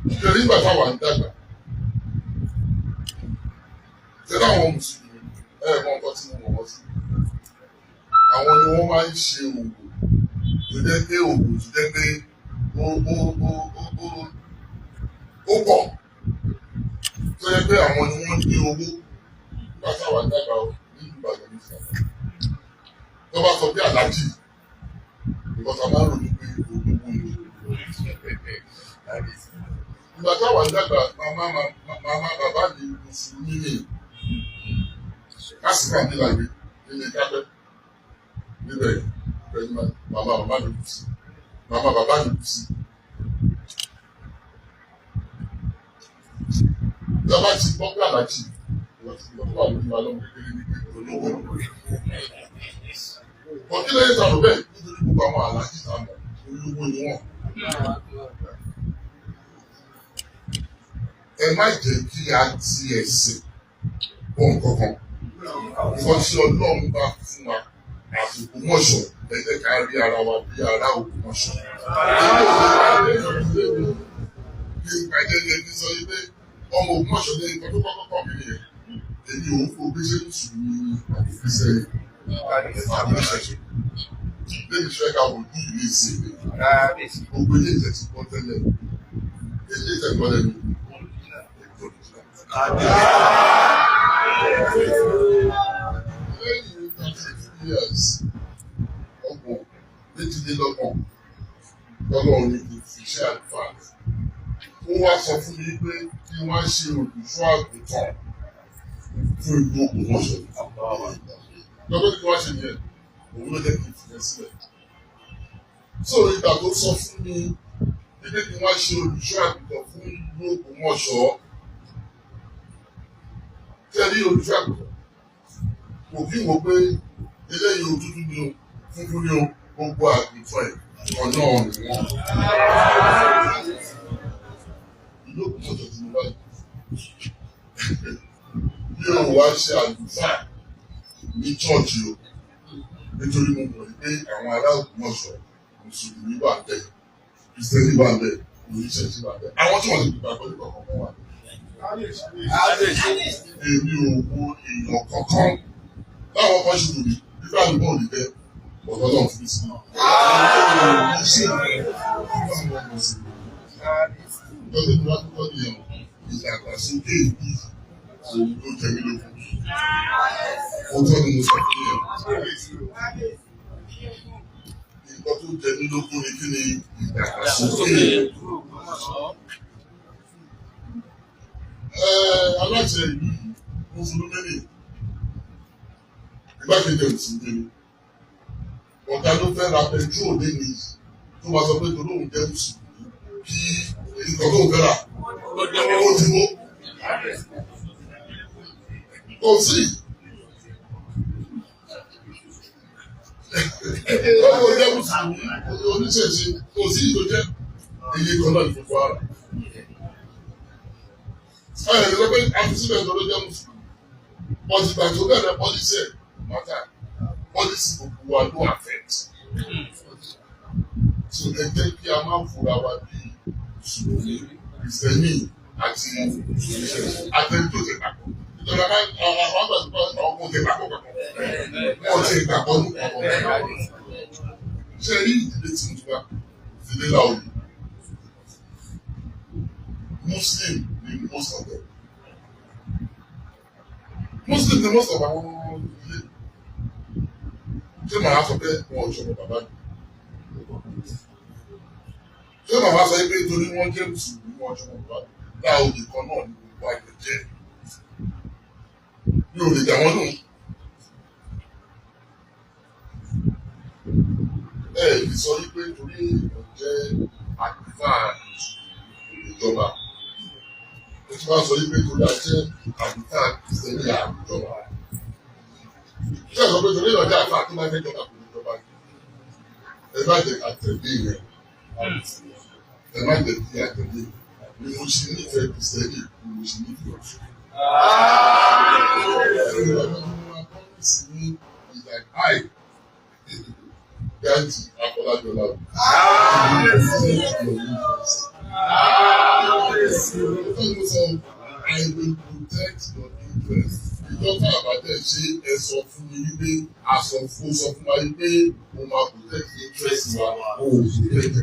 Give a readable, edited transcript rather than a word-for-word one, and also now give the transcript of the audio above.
Ìjọba nígbà táwa ń dàgbà. Tẹ́lẹ̀ àwọn mùsùlùmí mọ nǹkan tí mo mọ̀ wọ́n sí. Àwọn ni wọ́n máa ń ṣe òògùn tó jẹ́ pé òògùn tó jẹ́ pé ó pọ̀. Tó jẹ́ pé àwọn ni wọ́n ní owó nígbà táwa ń dàgbà nínú Ìbàdàn ní ìsìnkú. Tó bá sọ pé aláàjì ìkọ̀tà máa ń rò ní pé olówó ni. Ìgbà táwa ń dàgbà màmá bàbá mi mùsùlùmí ni. Kásìkò àdìlàgbé nílé kápẹ́ níbẹ̀ pẹ̀lú màmá bàbá mi kù sí. Màmá bàbá mi kù sí. Ìjọba ti gbọ́ pé aláàjì ìwọ̀n wà lórí wa lọ́mọ kékeré ní pé olówó. Ọdún lẹ́yìn tàbí bẹ́ẹ̀ nítorí gbogbo àwọn aláàjì tàbí olówó ni wọ́n. Ẹ má jẹ́ kí a ti ẹ̀sìn bọ̀ nǹkankan. Nǹkan tí Ọlọ́run bá fún wa àsìkò mọ̀ṣọ́ ẹ jẹ́ ká rí ara wa bí ará Ògbómọ̀ṣọ́. Bí ìpàdé ẹni sọ yìí pé ọmọ Ògbómọ̀ṣọ́ ní nǹkan tó kọ́kọ́ kọ́ mi nìyẹn. Èmi ò ń kó bí ṣe ń sùn ní àbòfin sẹ́yìn. Lẹ́yìn ìṣẹ́ ká wò ní ìlú ìsìn mi. Gbogbo ilé ìjẹ́ ti gbọ́ tẹ́lẹ̀. Ilé ìjẹ́ gbọ́ lẹ́nu. Lẹ́yìn 30 years, ọgbọ̀n méjìlélọ́gbọ̀n, Ọlọ́run ní kí n fi iṣẹ́ àlùfáà. Ó wá sọ fún mi pé kí wọ́n ṣe olùṣọ́ àgùntàn fún ìlú Ògbómọ̀ṣọ́. Lọ́gbọ́n tí wọ́n ṣe yẹn, òun ló jẹ́ kí n fi yẹn sílẹ̀. So ìgbà tó sọ fún mi pé kí wọ́n ṣe olùṣọ́ àgùntàn fún ìlú Ògbómọ̀ṣọ́. Tẹ́lí olùṣọ́ àgùntàn. Kò kí wọ́n pé eléyìí òtútù ni o, funfun ni o, gbogbo àgùntàn ẹ̀ ọ̀nà ọ̀nà wọn. Ìlú Ògbómọ̀ṣọ́ ti mú báyìí. Bí o wá ṣe àlùfáà ní chọ́ọ̀chì o, nítorí mo mọ̀ pé àwọn ará Ògbómọ̀ṣọ́ mùsùlùmí wà bẹ́ẹ̀, kìrìsìtẹ́nì wà bẹ́ẹ̀, oníṣẹ́jì wà bẹ́ẹ̀. Àwọn tí wọ́n ti gbàgbọ́ nípa ọ̀kan wà bẹ́ẹ̀. Èmi ò wo èèyàn kankan láwọn kan ṣe wò mí nígbà nígbà òní bẹ́ẹ̀ ọ̀dọ́ náà fún mi sí. Lọ́sẹ̀ tó wá tó kọ́ nìyẹn ìdàgbàsókè ìlú òun ló jẹ mí lógún. Ọjọ́ ni mo sọ fún yẹn. Nǹkan tó jẹ mí lógún ni kí ni ìdàgbàsókè. Aláṣẹ ìlú mùsùlùmí ni ìgbàkejì mùsùlùmí ni ọ̀gá ló fẹ́ ra pẹtrol lẹ́nu yìí tó máa sọ pé tó lóun jẹ́ mùsùlùmí kí nǹkan tó ń fẹ́ rà ó ti wó kò sí ọmọ jẹ́ mùsùlùmí oníṣẹ̀ṣe kò sí ìlú jẹ́ iye kan náà ní gbogbo ara. Ẹ lọ pé àfisílẹ̀ tó ló jẹ́ mùsùlùmí. Wọ́n ti gbà tó bẹ̀rẹ̀ pọ́lísì ẹ̀ mọ́tà. Pọ́lísì gbogbo wa ló affect. So ẹ jẹ́ kí a máa fura wa bí mùsùlùmí, kìrìsìtẹ́nì àti mùsùlùmí. Àtẹ̀jú ti papọ̀. Ìjọba àwọn àgbà tó bá àwọn ọmọ ti papọ̀ papọ̀. Wọ́n ti papọ̀ ní papọ̀. Ṣé rí ìdílé tí mo ti wá? Ìdílé Láòyè. Muslim ni most of them. Muslim ni most of àwọn ilé. Ṣé màá sọ pé wọn ò ṣọmọ bàbá mi? Ṣé màá sọ pé torí wọ́n jẹ́ mùsùlùmí wọn ṣọmọ bàbá mi? Láòyè kan náà ni gbogbo àgbẹ̀ jẹ́. Mi ò lè dà wọ́n lóhùn. Ẹ lè sọ wípé torí èèyàn jẹ́ àgbẹ̀fà ìjọba. Ó ti máa sọ wípé torí a jẹ́ àgbẹ̀fà ìsẹ́yìn àjọba. Ṣé ẹ̀sọ́ pé torí èèyàn jẹ́ àgbà tó máa ń jọba kò ní jọba kí? Ẹ má jẹ́ àtẹ̀lé rẹ̀. Ẹ má jẹ́ kí àtẹ̀lé ni mo ṣe nífẹ̀ẹ́ ìsẹ́yìn ni mo ṣe nífẹ̀ẹ́ ọ̀ṣun. Gandhi Afọlájọlá. I will protect your interest. Ìjọba àbájá ṣe ẹ sọ fún mi wípé aṣọ fún sọ fún wa wípé mo máa protect interest wa. O ò sì tẹ̀lé.